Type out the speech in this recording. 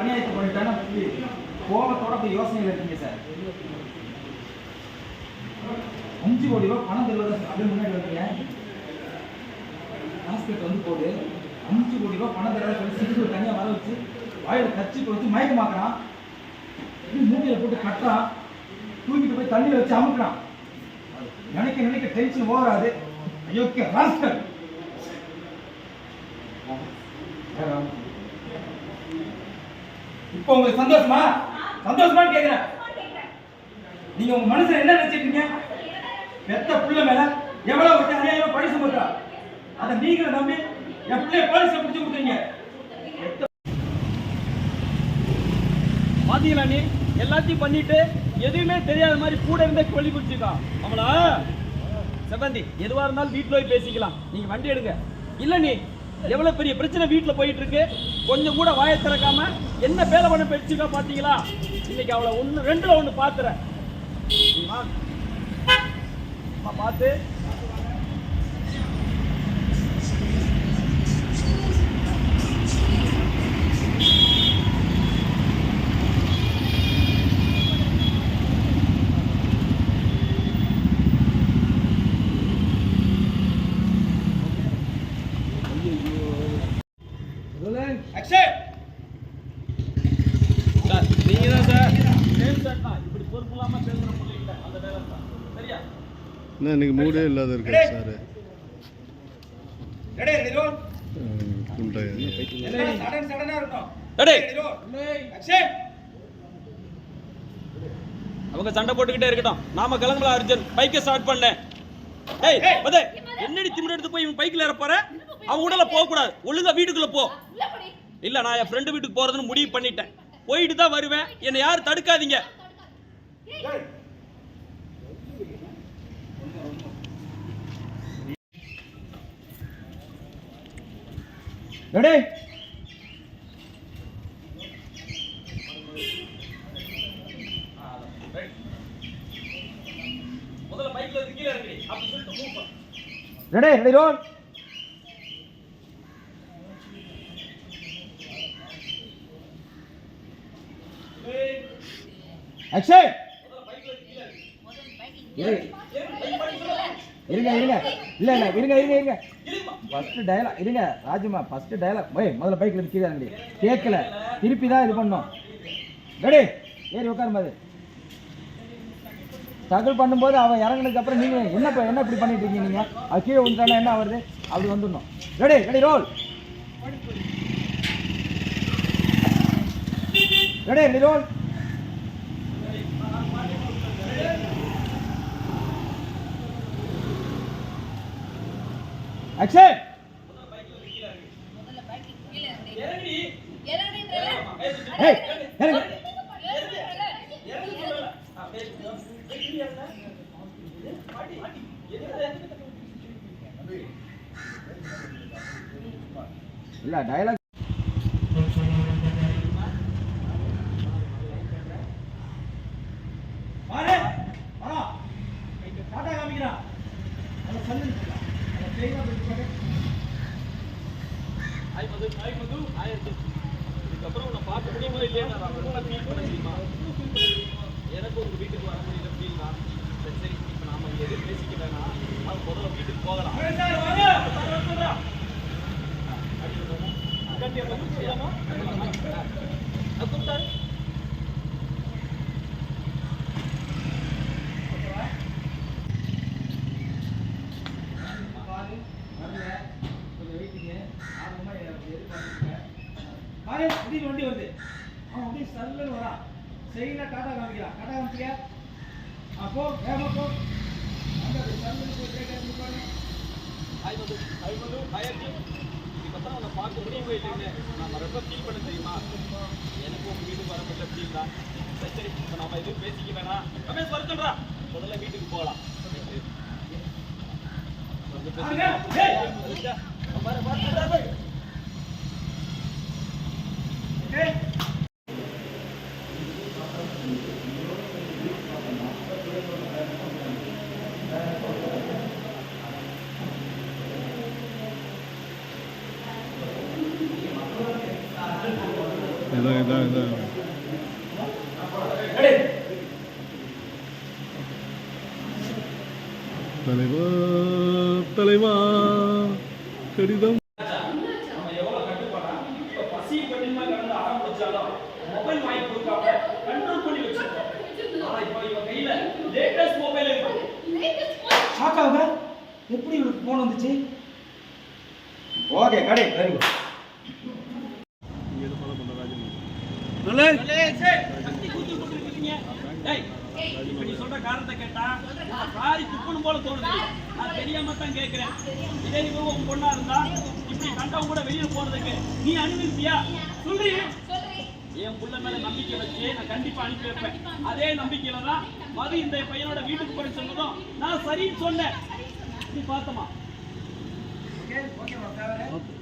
அநியாயத்தை பண்ணிட்டானா கோபத்தோட போய் யோசனையில் இருக்கீங்க சார். 5 கோடி ரூபாய் பணம் தருவதை அப்படியே முன்னாடி வந்தீங்க. ஹாஸ்பிட்டல் வந்து போகுது 5 கோடி ரூபாய் பணம் தருவதை சொல்லி சிகிச்சை தனியாக வர வச்சு வாயில் கட்சி வச்சு மயக்கமாக்குறான். மூட்டையில் போட்டு கட்டுறான். தூக்கிட்டு போய் தண்ணியில் வச்சு அமுக்குறான். நினைக்க டென்ஷன் ஓவராது. ஐயோக்கே ராஸ்கல். இப்போ உங்களுக்கு சந்தோஷமான்னு கேட்கிறேன். நீங்க உங்க மனசுல என்ன நினைச்சிருக்கீங்க? பெத்த புள்ள மேல எவ்வளவு ஒரு அநியாயமா பழி சுமத்தா அதை நீங்க நம்பி என் பிள்ளைய போலீஸ்ல பிடிச்சு கொடுத்தீங்க. பாத்தீங்களா, நீ எல்லாத்தையும் பண்ணிட்டு எதுவுமே தெரியாத மாதிரி கூட இருந்தே கொல்லி குடிச்சிருக்கான். அவளா செவந்தி எதுவா இருந்தாலும் வீட்டுல போய் பேசிக்கலாம். நீங்க வண்டி எடுங்க. இல்ல நீ எவ்வளவு பெரிய பிரச்சனை வீட்டுல போயிட்டு இருக்கு, கொஞ்சம் கூட வாயை திறக்காம என்ன வேலை பண்ண பேச்சுக்கா. பாத்தீங்களா, இன்னைக்கு அவளை 1 2 பாத்துறேன். பார்த்து இன்னைக்கு மூடே இல்லாத இருக்கு சார். அவங்க சண்டை போட்டுக்கிட்டே இருக்கட்டும். நாம கிளம்பலாம். அர்ஜுன் பைக்கை ஸ்டார்ட் பண்ண. என்னடி திமிர எடுத்து போய் இவன் பைக்ல ஏற போற? அவன் உடல போக கூடாது. ஒழுங்கா வீட்டுக்குள்ள போ. இல்ல நான் என் ஃப்ரெண்டு வீட்டுக்கு போறதுன்னு முடிவு பண்ணிட்டேன். போயிட்டு தான் வருவேன். என்னை யாரும் தடுக்காதீங்க. ரெடி முதல்ல பைக்ல இருந்து கீழ இறங்கி அப்படி சொல்லிட்டு மூவ் பண்ணு. Ready role. ஆக்ஷன். முதல்ல பைக்ல இருந்து கீழ இறங்கி. இருங்க. ஃபர்ஸ்ட் டயலாக் இருங்க ராஜுமா. ஃபர்ஸ்ட் டயலாக் முதல்ல பைக்ல இருந்து கீழே இறங்கி. கேட்கல, திருப்பி தான் இது பண்ணோம். ரெடி ஏறி உட்காரும் போது ஸ்ட்ரகிள் பண்ணும்போது அவன் இறங்கினதுக்கு அப்புறம் நீங்க என்ன இப்படி பண்ணிட்டு இருக்கீங்க? நீங்க அது கீழே வந்துட்டானா என்ன வருது? அப்படி வந்துடணும். Ready role. Ready role. Action. இல்ல டயலாக் பாரு வா டாடா காமிக்கிறா. அத சொல்லு அத ட்ரெயினா போட்டு ஹாய் மது ஆயிடுச்சு. இதுக்கப்புறம் உன்னை பார்க்க முடியுமோ இல்லையா நான் ரொம்ப ஃபீல் பண்ண முடியுமா? எனக்கு ஒரு வீட்டுக்கு வர முடியல ஃபீல் தான். சரி இப்போ நாம எதுவும் பேசிக்க வேணாம். அது முதல்ல வீட்டுக்கு போகலாம். வண்டி வருது. அவன் அப்படியே சல்லுன்னு வரான். செய்யல டாடா காமிக்கிறான். டாடா காமிச்சியா? அப்போ வேகமா போ. அந்த சல்லுன்னு போய் கேட்க பாரு. ஹாய் மது ஆயிடுச்சு. இதுக்கப்புறம் உன்னை பார்க்க முடியுமோ இல்லைன்னு நான் ரொம்ப ஃபீல் பண்ண தெரியுமா? எனக்கு உங்க வீட்டுக்கு வர முடியல ஃபீல் தான். சரி இப்போ நாம எதுவும் பேசிக்க வேணாம். ரமேஷ் வர சொல்றா. முதல்ல வீட்டுக்கு போகலாம். ஏதோ இதான் தலைவா தலைவா கடிதம். அவன் எவ்வளவு கட்டுப்பாடான். இப்ப பசி கடினமா கடந்து அடம் பிடிச்சாலும் மொபைல் வாங்கி கொடுக்காம கண்ட்ரோல் பண்ணி வச்சிருக்கோம். ஆனா இப்ப இவன் கையில லேட்டஸ்ட் மொபைல் இருக்கு. ஷாக்காக எப்படி இவனுக்கு போன் வந்துச்சு? ஓகே கடை வெரி குட். கத்தி குத்தி போட்டுருக்கீங்க. டேய் இப்ப நீ சொல்ற காரணத்தை கேட்டா காரி துப்புணும் போல தோணுது. நான் தெரியாம தான் கேட்கிறேன். இதே நீ உன் பொண்ணா இருந்தா இப்படி கண்டவங்க கூட வெளியில போறதுக்கு நீ அனுமதிப்பியா? சொல்லு. என் புள்ள மேல நம்பிக்கை வச்சு நான் கண்டிப்பா அனுப்பி வைப்பேன். அதே நம்பிக்கையில தான் மது இந்த பையனோட வீட்டுக்கு போய் சொன்னதும் நான் சரின்னு சொன்னேன். நீ பார்த்தமா? Okay okay